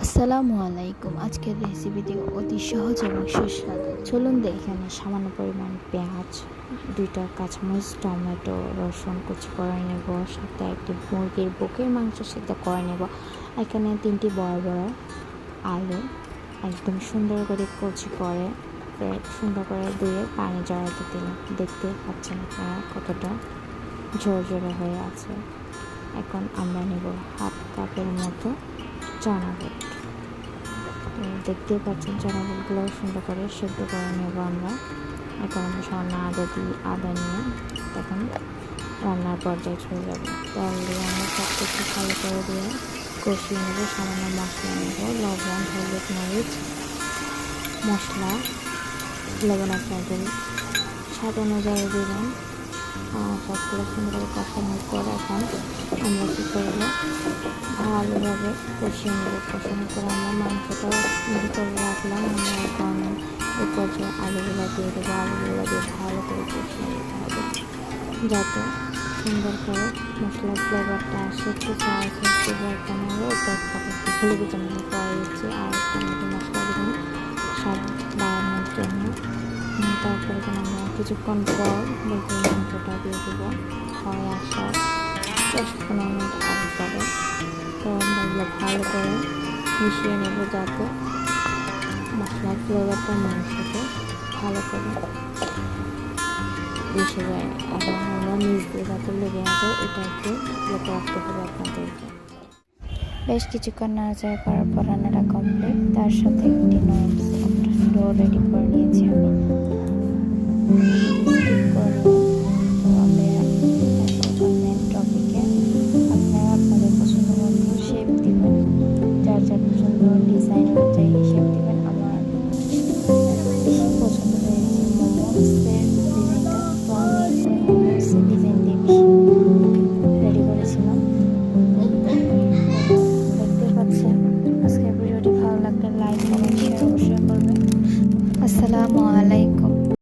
আসসালামু আলাইকুম। আজকের রেসিপিটি অতি সহজ এবং সুস্বাদু। চলুন দেখে নিই। সামান্য পরিমাণ পেঁয়াজ, 2টা কাঁচামরিচ, টমেটো, রসুন কুচি করে নেব। সাথে একটি মুরগির বুকের মাংস সিদ্ধ করে নেব। এখানে 3টি বড় বড় আলু একদম সুন্দর করে কুচি করে সুন্দর করে ধুয়ে পানি জড়াতে দিলাম। দেখতে পাচ্ছেন আপনারা কতটা ঝরঝরে হয়ে আছে। এখন আমরা নেব হাফ কাপের মতো চানা বুট। তো দেখতেই পাচ্ছেন চানা বুটগুলো সুন্দর করে সেদ্ধ করে নেব আমরা। এখন আমরা সামান্য আদা নিয়ে তখন রান্নার পর্যায়ে চলে যাব। তেল দিয়ে আমরা সব কিছু ভালো করে দিয়ে কষিয়ে নেব। সামান্য মশলা নেব, লবণ, হলুদ, মরিচ, মশলা, লবণ আপনাদের স্বাদ অনুযায়ী দেবেন। সবগুলো সুন্দর করে কষানোর পর এখন আমরা কী করবো, ভালোভাবে কষিয়ে নেব। কষানোর পর আমরা মাংসটাও মিহি করে রাখলাম। আমরা এখন এই পর্যায়ে আলুগুলো দিয়ে দেবো। আলুগুলো দিয়ে ভালো করে কষিয়ে নিতে হবে যাতে সুন্দর করে মশলার ফ্লেভারটা আসে। একটু চাল ফ্লেভার বানাবো একটু ভুলে গেছি আমি পরে দিচ্ছি। আর একটু মশলা দেবেন স্বাদ বাড়ানোর জন্য। তারপরে এখানে আমরা কিছুক্ষণ পর মুরগির মাংসটা দিয়ে দেবো। হয় আসার 10-15 মিনিট আগে পরে। তো আমরা এগুলো ভালো করে মিশিয়ে নেব যাতে মশলার ফ্লেভারটা মাংসতে ভালো করে মিশে যায় এবং আমরা নিচ দিয়ে যাতে লেগে আছে এটা একটু লক্ষ্য রাখতে হবে আপনাদেরকে। বেশ কিছুক্ষণ নাড়াচাড়া করার পর রান্নাটা কমপ্লিট। তার সাথে একটি ডো রেডি করে নিয়েছি আমি। আপনারা আপনাদের পছন্দ মতো শেপ দিবেন, যার যার পছন্দ ডিজাইন